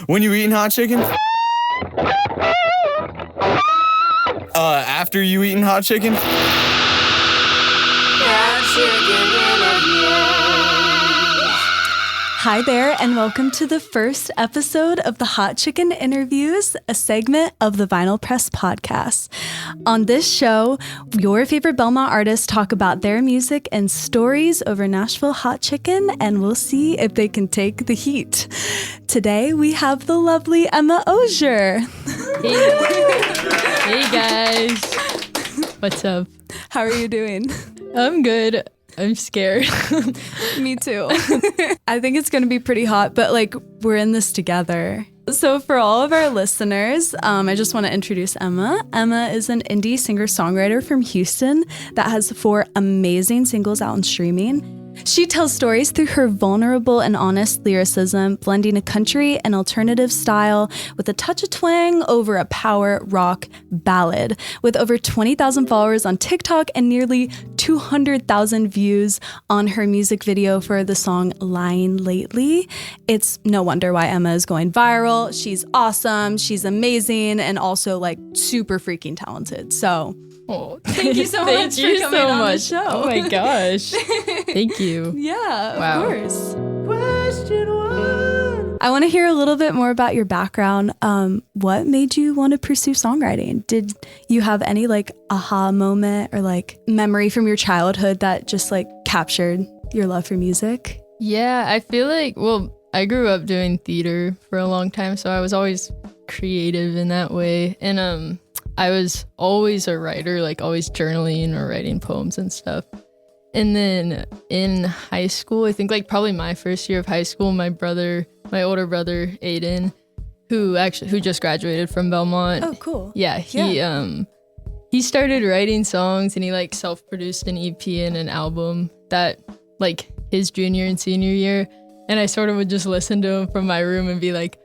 When you eating hot chicken? After you eating hot chicken? Hi there, and welcome to the first episode of the Hot Chicken Interviews, a segment of the Vinyl Press podcast. On this show, your favorite Belmont artists talk about their music and stories over Nashville hot chicken, and we'll see if they can take the heat. Today, we have the lovely Emma Ogier. Hey guys. What's up? How are you doing? I'm good. I'm scared. Me too. I think it's going to be pretty hot, but we're in this together. So for all of our listeners, I just want to introduce Emma. Emma is an indie singer-songwriter from Houston that has 4 amazing singles out and streaming. She tells stories through her vulnerable and honest lyricism, blending a country and alternative style with a touch of twang over a power rock ballad. With over 20,000 followers on TikTok and nearly 200,000 views on her music video for the song Lying Lately, it's no wonder why Emma is going viral. She's awesome, she's amazing, and also super freaking talented. So thank you so much for coming on the show. Oh my gosh. Thank you. Yeah, Wow. of course. Question 1. I want to hear a little bit more about your background. What made you want to pursue songwriting? Did you have any aha moment or memory from your childhood that just captured your love for music? Yeah, I feel I grew up doing theater for a long time, so I was always creative in that way. And I was always a writer, always journaling or writing poems and stuff. And then in high school, I think probably my first year of high school, my older brother, Aiden, who just graduated from Belmont. Oh, cool. Yeah, he started writing songs, and he self-produced an EP and an album that his junior and senior year. And I sort of would just listen to him from my room and be like,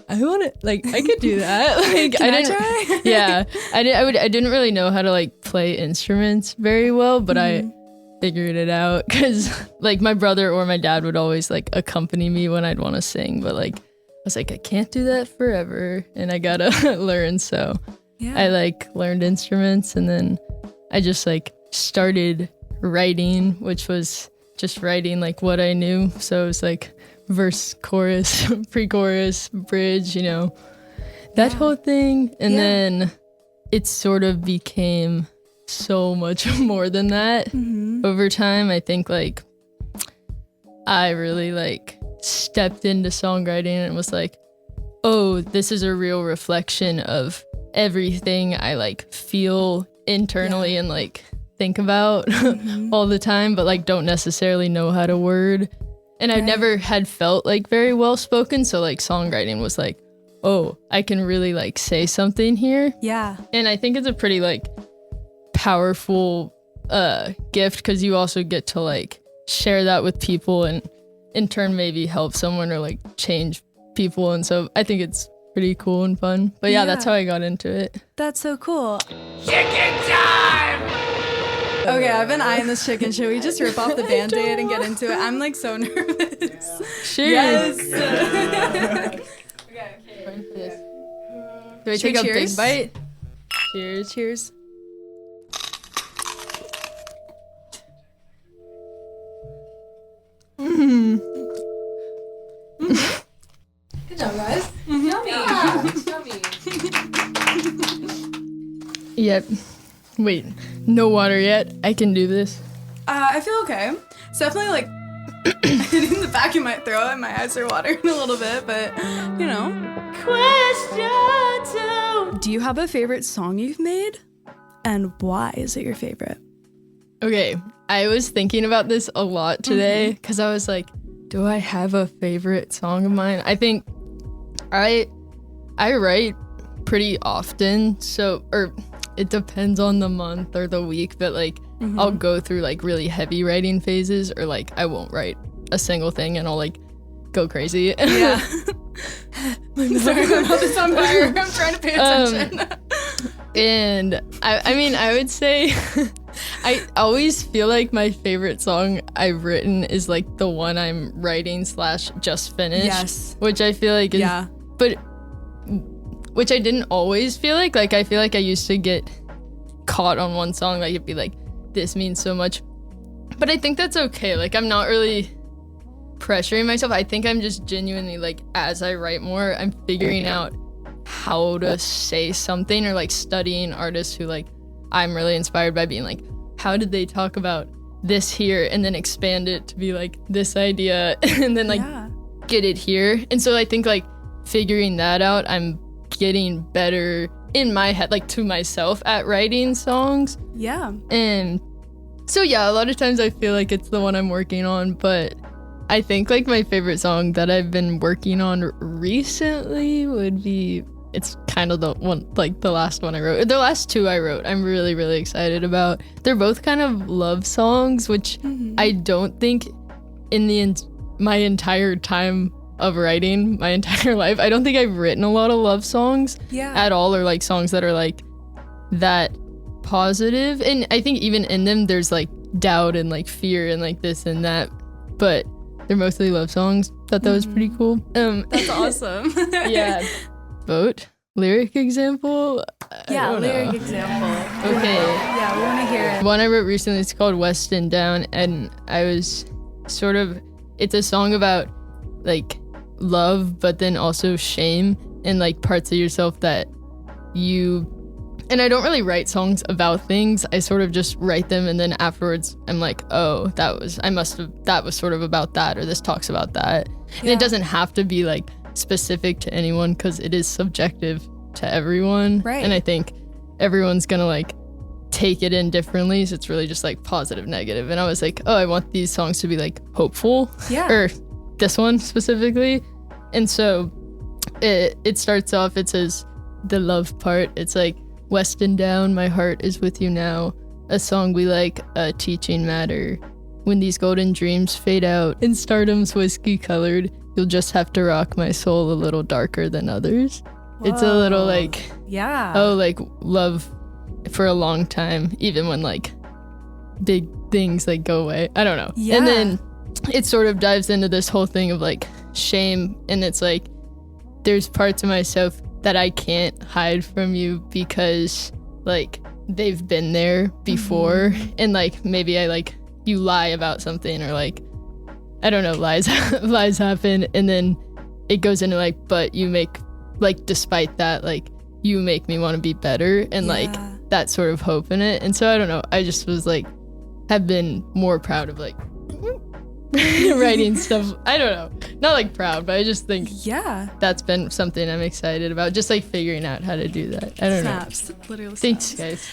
I want it. I could do that. Can I try? Yeah, I didn't really know how to play instruments very well, but I figured it out because my brother or my dad would always accompany me when I'd want to sing, but I was I can't do that forever, and I gotta learn. So yeah. I learned instruments, and then I just started writing, which was just writing what I knew. So it was verse, chorus, pre-chorus, bridge, that whole thing. And then it sort of became so much more than that over time. I think I really stepped into songwriting and was oh, this is a real reflection of everything I feel internally and think about all the time, but don't necessarily know how to word. And I never had felt very well spoken, so songwriting was oh, I can really say something here. Yeah. And I think it's a pretty powerful gift, because you also get to share that with people and in turn maybe help someone or change people. And so I think it's pretty cool and fun. But yeah, that's how I got into it. That's so cool. Chicken time! Okay, I've been eyeing this chicken. Should we just rip off the Band-Aid and get into it? I'm so nervous. Sure. Yes. Okay. Do I take a big bite? Cheers. Cheers. Good job, guys. Yummy. Yummy. Yep. Wait, no water yet. I can do this. I feel okay. It's definitely hitting the back of my throat and my eyes are watering a little bit, but Question 2. Do you have a favorite song you've made? And why is it your favorite? Okay, I was thinking about this a lot today because I was do I have a favorite song of mine? I think I write pretty often, or it depends on the month or the week, but I'll go through really heavy writing phases, or I won't write a single thing and I'll go crazy. Yeah. Sorry, my mouth is on fire. I'm trying to pay attention. And I mean, I would say I always feel like my favorite song I've written is like the one I'm writing / just finished. Yes. Which I feel like is, Yeah. but which I didn't always feel like I feel like I used to get caught on one song, like it'd be like, this means so much. But I think that's okay. Like I'm not really pressuring myself. I think I'm just genuinely like, as I write more, I'm figuring out how to say something, or like studying artists who like I'm really inspired by, being like, how did they talk about this here, and then expand it to be like this idea and then like get it here. And so I think like figuring that out, I'm getting better in my head, like to myself, at writing songs. Yeah. And so yeah, a lot of times I feel like it's the one I'm working on, but I think like my favorite song that I've been working on recently would be, it's kind of the one, like the last one I wrote. The last two I wrote, I'm really, really excited about. They're both kind of love songs, which I don't think in my entire time of writing, my entire life, I don't think I've written a lot of love songs at all, or like songs that are like that positive. And I think even in them, there's like doubt and like fear and like this and that, but they're mostly love songs. Thought that was pretty cool. That's awesome. Yeah. Vote lyric example. Yeah, lyric example. Okay. Yeah, we want to hear it. One I wrote recently is called West and Down, and I was sort of, it's a song about like love, but then also shame and like parts of yourself that you, and I don't really write songs about things. I sort of just write them, and then afterwards I'm like, oh, that was sort of about that, or this talks about that. And it doesn't have to be like specific to anyone, because it is subjective to everyone. Right. And I think everyone's gonna like take it in differently, so it's really just like positive, negative. And I was like, oh, I want these songs to be like hopeful. Yeah. Or this one specifically. And so it starts off, it says the love part, it's like, West and down, my heart is with you now, a song we like, a teaching matter. When these golden dreams fade out and stardom's whiskey colored, you'll just have to rock my soul a little darker than others. Whoa. It's a little like, oh, like love for a long time, even when like big things like go away. I don't know. Yeah. And then it sort of dives into this whole thing of like shame, and it's like, there's parts of myself that I can't hide from you, because like they've been there before, and like maybe I like, you lie about something, or like, I don't know, lies happen, and then it goes into like, but you make, like, despite that, like, you make me want to be better, and like that sort of hope in it. And so I don't know, I just was like, have been more proud of like writing stuff. I don't know, not like proud, but I just think that's been something I'm excited about, just like figuring out how to do that. I don't know. Literally. Thanks, guys.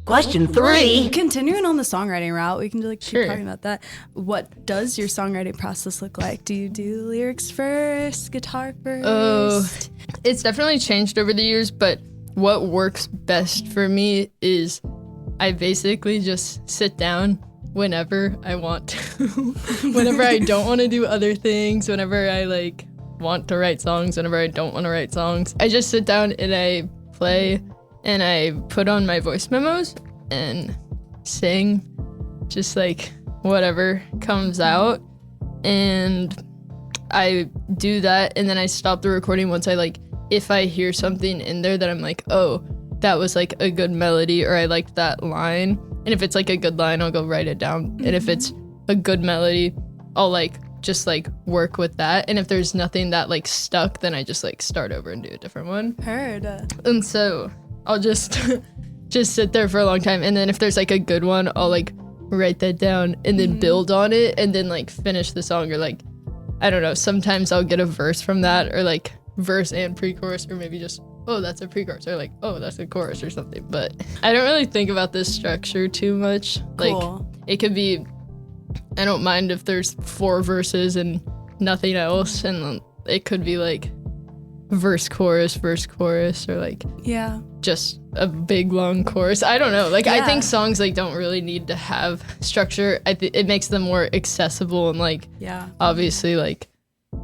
Question 3. Continuing on the songwriting route, we can like keep Sure. talking about that. What does your songwriting process look like? Do you do lyrics first, guitar first? Oh, it's definitely changed over the years, but what works best for me is I basically just sit down whenever I want to, whenever I don't want to do other things, whenever I like want to write songs, whenever I don't want to write songs. I just sit down and I play, and I put on my voice memos and sing, just like whatever comes out. And I do that, and then I stop the recording once I like, if I hear something in there that I'm like, oh, that was like a good melody, or I liked that line. And if it's like a good line, I'll go write it down. Mm-hmm. And if it's a good melody, I'll like just like work with that. And if there's nothing that like stuck, then I just like start over and do a different one. Heard. And so I'll just sit there for a long time. And then if there's like a good one, I'll like write that down and then build on it, and then like finish the song. Or like, I don't know, sometimes I'll get a verse from that, or like verse and pre-chorus, or maybe just, oh, that's a pre-chorus, or like, oh, that's a chorus or something. But I don't really think about this structure too much. Cool. Like, it could be, I don't mind if there's 4 verses and nothing else, and it could be like verse, chorus, or like Yeah. just a big long chorus. I don't know. Like I Yeah. think songs like don't really need to have structure. It makes them more accessible and like Yeah. obviously like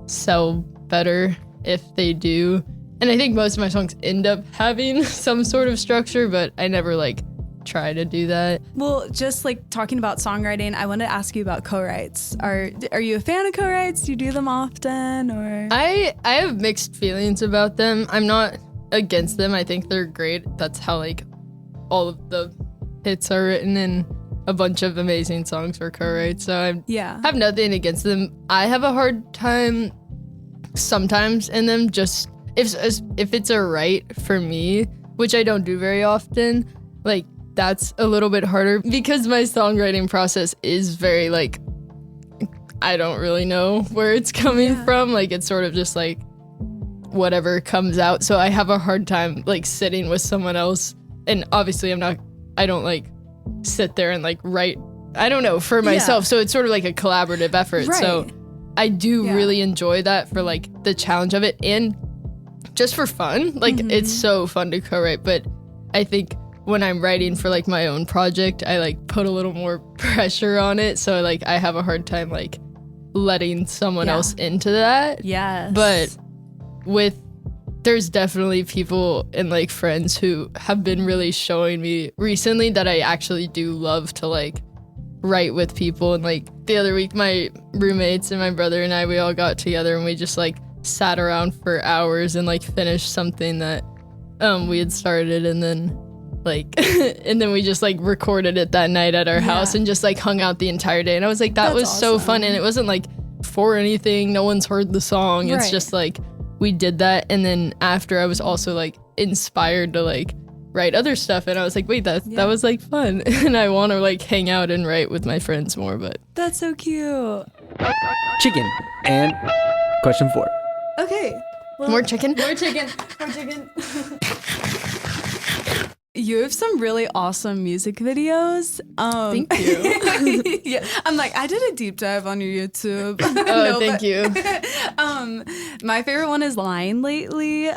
sell better if they do. And I think most of my songs end up having some sort of structure, but I never like try to do that. Well, just like talking about songwriting, I want to ask you about co-writes. Are you a fan of co-writes? Do you do them often, or? I have mixed feelings about them. I'm not against them. I think they're great. That's how like all of the hits are written, and a bunch of amazing songs were co-writes. So I have nothing against them. I have a hard time sometimes in them, just if it's a right for me, which I don't do very often. Like that's a little bit harder because my songwriting process is very like, I don't really know where it's coming from. Like it's sort of just like whatever comes out. So I have a hard time like sitting with someone else. And obviously I don't like sit there and like write, I don't know, for myself. So it's sort of like a collaborative effort. Right. So I do really enjoy that for like the challenge of it and just for fun. Like it's so fun to co-write. But I think when I'm writing for like my own project, I like put a little more pressure on it. So like I have a hard time like letting someone else into that. Yes. But there's definitely people and like friends who have been really showing me recently that I actually do love to like write with people. And like the other week, my roommates and my brother and I, we all got together and we just like sat around for hours and like finished something that we had started, and then like and then we just like recorded it that night at our house and just like hung out the entire day. And I was like, that was awesome. so fun. And it wasn't like for anything, no one's heard the song. It's just like we did that. And then after, I was also like inspired to like write other stuff, and I was like, wait, that was like fun. And I want to like hang out and write with my friends more. But that's so cute. Chicken. And question 4. Okay. Well, more chicken. More chicken. More chicken. You have some really awesome music videos. Thank you. Yeah, I'm like, I did a deep dive on your YouTube. Thank you. My favorite one is Lying Lately.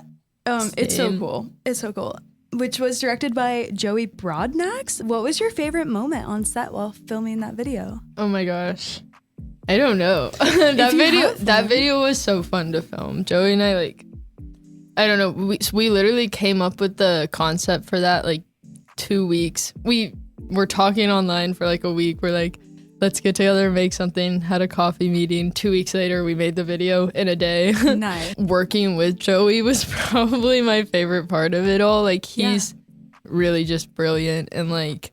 It's so cool. It's so cool. Which was directed by Joey Broadnax. What was your favorite moment on set while filming that video? Oh my gosh. I don't know. That video was so fun to film. Joey and I like, I don't know. We literally came up with the concept for that like 2 weeks. We were talking online for like a week. We're like, let's get together and make something. Had a coffee meeting. 2 weeks later, we made the video in a day. Nice. Working with Joey was probably my favorite part of it all. Like he's really just brilliant, and like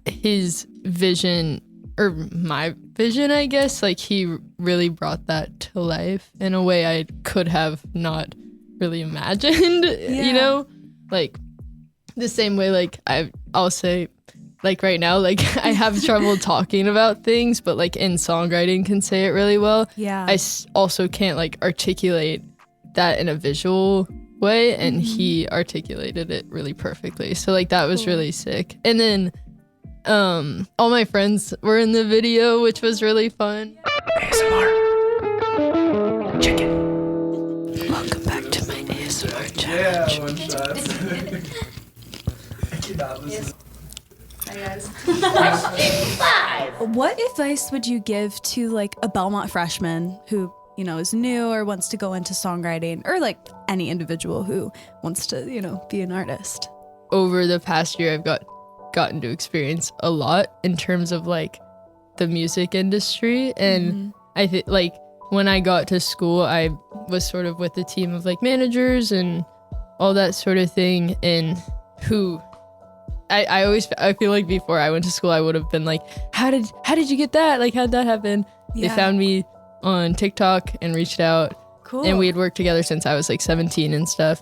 his vision, or my vision, I guess, like he really brought that to life in a way I could have not really imagined, you know, like the same way, like I'll say like right now, like I have trouble talking about things, but like in songwriting can say it really well. Yeah. I also can't like articulate that in a visual way, and he articulated it really perfectly. So like that was really sick. And then all my friends were in the video, which was really fun. ASMR. Chicken. Welcome back to my ASMR Yeah, challenge. one shot. What advice would you give to like a Belmont freshman who, you know, is new or wants to go into songwriting, or like any individual who wants to, you know, be an artist? Over the past year, I've gotten to experience a lot in terms of like the music industry. And I think like when I got to school, I was sort of with a team of like managers and all that sort of thing, and who I feel like before I went to school, I would have been like, how did you get that? Like, how'd that happen? They found me on TikTok and reached out. Cool. And we had worked together since I was like 17 and stuff.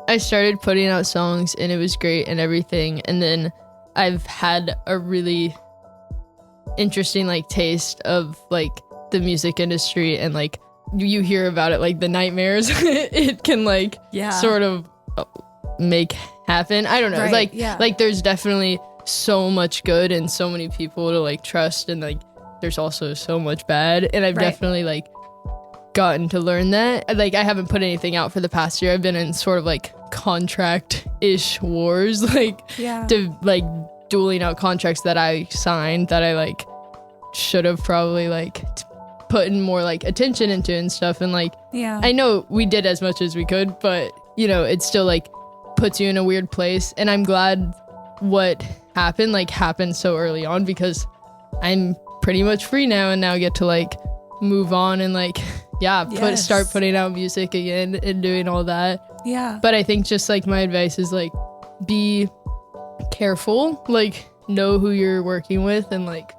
I started putting out songs and it was great and everything. And then I've had a really interesting like taste of like the music industry, and like you hear about it, like the nightmares it can like sort of make happen. I don't know. Right, like there's definitely so much good and so many people to like trust, and like there's also so much bad. And I've definitely like gotten to learn that. Like, I haven't put anything out for the past year. I've been in sort of like contract-ish wars, like like dueling out contracts that I signed that I like should have probably like put in more like attention into and stuff. And like, I know we did as much as we could, but you know, it still like puts you in a weird place. And I'm glad what happened so early on, because I'm pretty much free now and now get to like move on and like start putting out music again and doing all that. But I think just like my advice is like, be careful, like know who you're working with, and like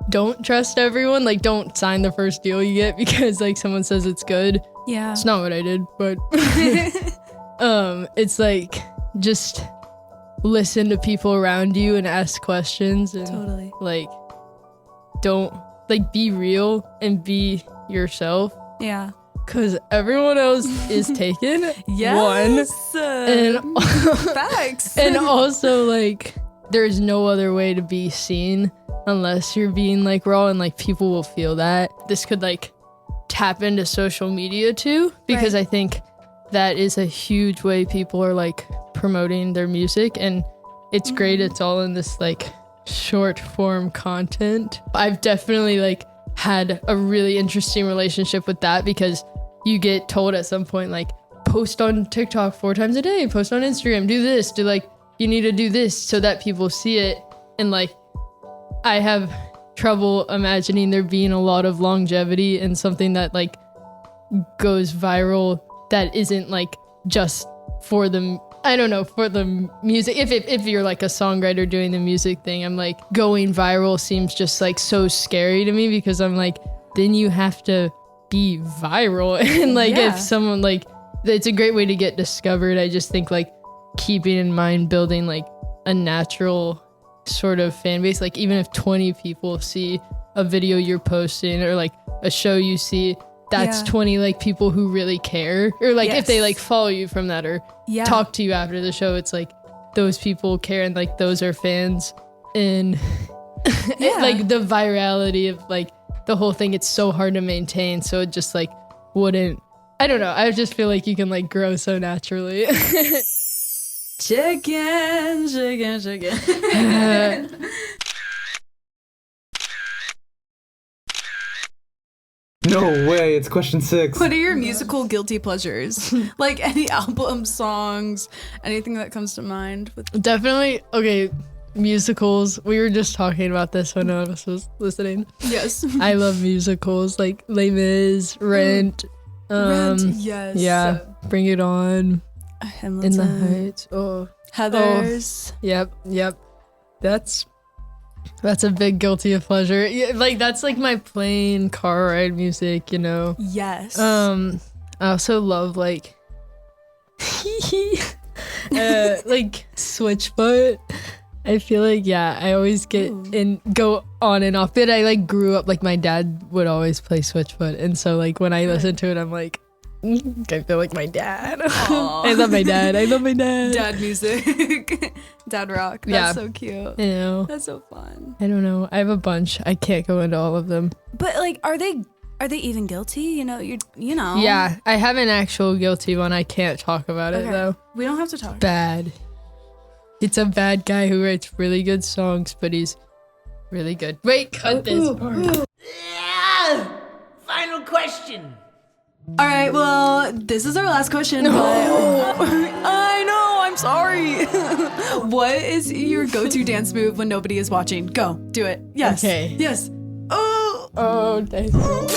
don't trust everyone. Like, don't sign the first deal you get because like someone says it's good. It's not what I did, but it's like, just listen to people around you and ask questions, and like don't like, be real and be yourself, because everyone else is taken. One, and facts. And also like, there's no other way to be seen unless you're being like raw, and like people will feel that. This could like tap into social media too, because I think that is a huge way people are like promoting their music, and it's great. It's all in this like short form content. I've definitely like had a really interesting relationship with that, because you get told at some point like, post on TikTok 4 times a day, post on Instagram, do this, do like, you need to do this so that people see it. And like, I have trouble imagining there being a lot of longevity in something that like goes viral that isn't like just for the, I don't know, for the music. If you're like a songwriter doing the music thing, I'm like, going viral seems just like so scary to me, because I'm like, then you have to be viral. And like, if someone like, it's a great way to get discovered. I just think like keeping in mind building like a natural sort of fan base, like even if 20 people see a video you're posting or like a show you see, that's 20 like people who really care, or like if they like follow you from that or talk to you after the show, it's like those people care, and like those are fans. And like the virality of like the whole thing, it's so hard to maintain, so it just like wouldn't, I don't know, I just feel like you can like grow so naturally. Chicken. No way, it's question 6. What are your musical guilty pleasures? Like any album, songs, anything that comes to mind? Definitely, okay, musicals. We were just talking about this when I was listening. Yes. I love musicals, like Les Mis, Rent. Yes. Yeah, Bring It On. Hamilton. In the Heights. Oh. Heathers. Oh, yep. That's a big guilty pleasure. Yeah, like that's like my plane car ride music, you know. Yes. I also love like like Switchfoot. I feel like I always get and go on and off. But I like grew up like my dad would always play Switchfoot, and so like when I listen to it, I'm like, I feel like my dad. I love my dad. Dad music. Dad rock. That's so cute. You know. That's so fun. I don't know. I have a bunch. I can't go into all of them. But like, are they even guilty? You know, you know. Yeah, I have an actual guilty one. I can't talk about it though. We don't have to talk. Bad. It's a bad guy who writes really good songs, but he's really good. Wait, cut this part. Final question. All right, well, this is our last question, but I know, I'm sorry. What is your go-to dance move when nobody is watching? Go, do it. Yes. Okay. Yes. Oh, thank you. Yes.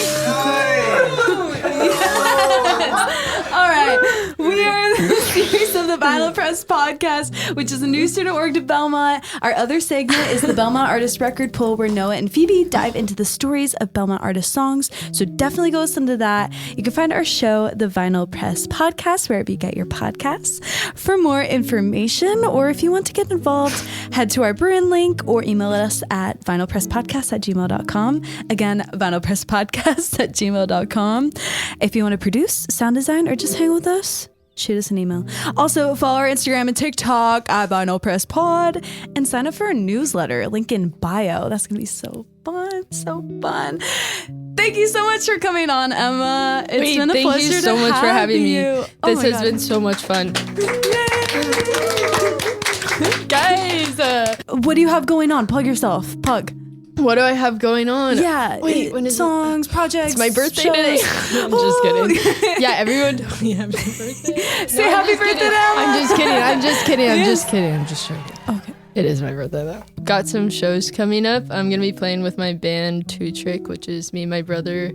All right. We are in the series of the Vinyl Press Podcast, which is a new student org to Belmont. Our other segment is the Belmont Artist Record Poll, where Noah and Phoebe dive into the stories of Belmont artist songs. So definitely go listen to that. You can find our show, the Vinyl Press Podcast, wherever you get your podcasts. For more information, or if you want to get involved, head to our Bruin link or email us at vinylpresspodcast@gmail.com. Again, vinylpresspodcast@gmail.com. If you want to produce, sound design, or just hang with us, shoot us an email. Also, follow our Instagram and TikTok at Vinyl Press Pod, and sign up for our newsletter. Link in bio. That's going to be so fun. So fun. Thank you so much for coming on, Emma. It's been a thank pleasure you so to much for have having me. you. This has been so much fun. Guys, What do you have going on? Plug yourself. Plug. what do I have going on? Yeah. Wait, when is songs, projects. It's my birthday shows. today. I'm just kidding. Yeah, everyone tell me happy birthday. Say happy birthday to Emma. I'm just kidding. I'm just kidding. I'm just kidding. I'm just joking. Okay. It is my birthday though. Got some shows coming up. I'm gonna be playing with my band Two Trick, which is me, my brother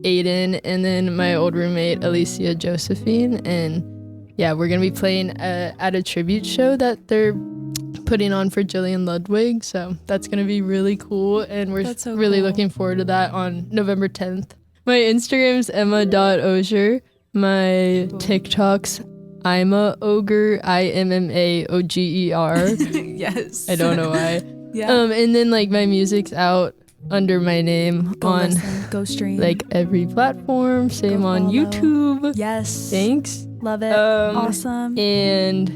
Aiden, and then my old roommate Alicia Josephine. And yeah, we're gonna be playing at a tribute show that they're putting on for Gillian Ludwig. So that's gonna be really cool, and we're That's so really cool. looking forward to that on November 10th. My Instagram's emma.ogier. My TikTok's I'm a ogre, IMMAOGER. Yes. I don't know why. Yeah. And then like my music's out under my name Go on listen. Go stream. like every platform. Same Go on follow. YouTube. Yes. Thanks. Love it. Um, Awesome. And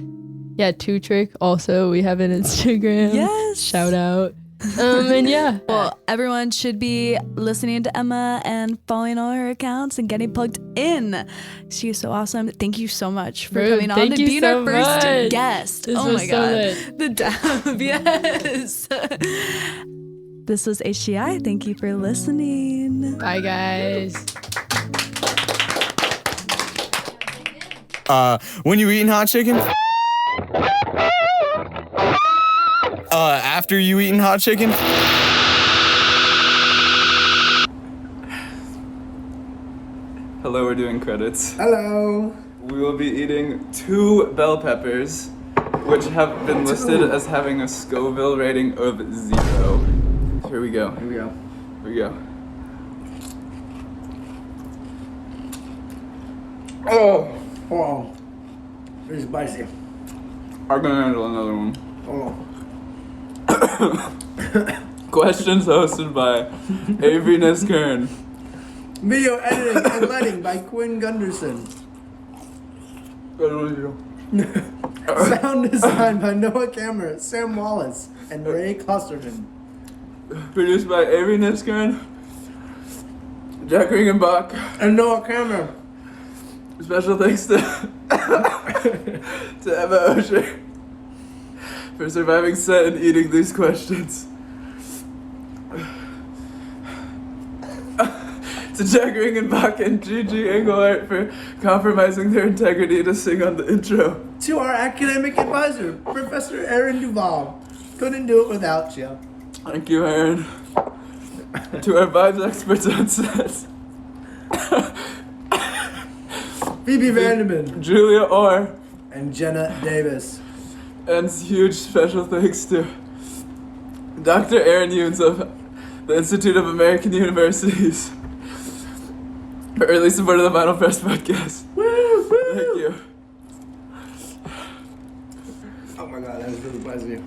yeah, Two Trick. Also, we have an Instagram. Yes. Shout out. And yeah. Well, everyone should be listening to Emma and following all her accounts and getting plugged in. She is so awesome. Thank you so much for Bro, coming on thank and you being so our first much. guest. This Oh was my so god. lit. The dab, yes. This was HGI. Thank you for listening. Bye, guys. When you eating hot chicken? After you eating hot chicken? Hello, we're doing credits. Hello. We will be eating 2 bell peppers, which have been listed as having a Scoville rating of 0. Here we go. Here we go. Here we go. Oh, Oh, it's spicy. I'm gonna handle another one. Oh. Questions hosted by Avery Niskern. Video editing and lighting by Quinn Gunderson. Sound design by Noah Cameron, Sam Wallace, and Ray Klosterman. Produced by Avery Niskern, Jack Ringenbach. And Noah Cameron. Special thanks to to Emma Ogier for surviving set and eating these questions. To Jack Ringenbach and Gigi Engelhardt for compromising their integrity to sing on the intro. To our academic advisor, Professor Aaron Duvall. Couldn't do it without you. Thank you, Aaron. To our vibes experts on set. Phoebe Vanderman. Julia Orr. And Jenna Davis. And huge special thanks to Dr. Aaron Younes of the Institute of American Universities for early support of the Vinyl Press podcast. Woo! Thank you. Oh my god, that was really spicy.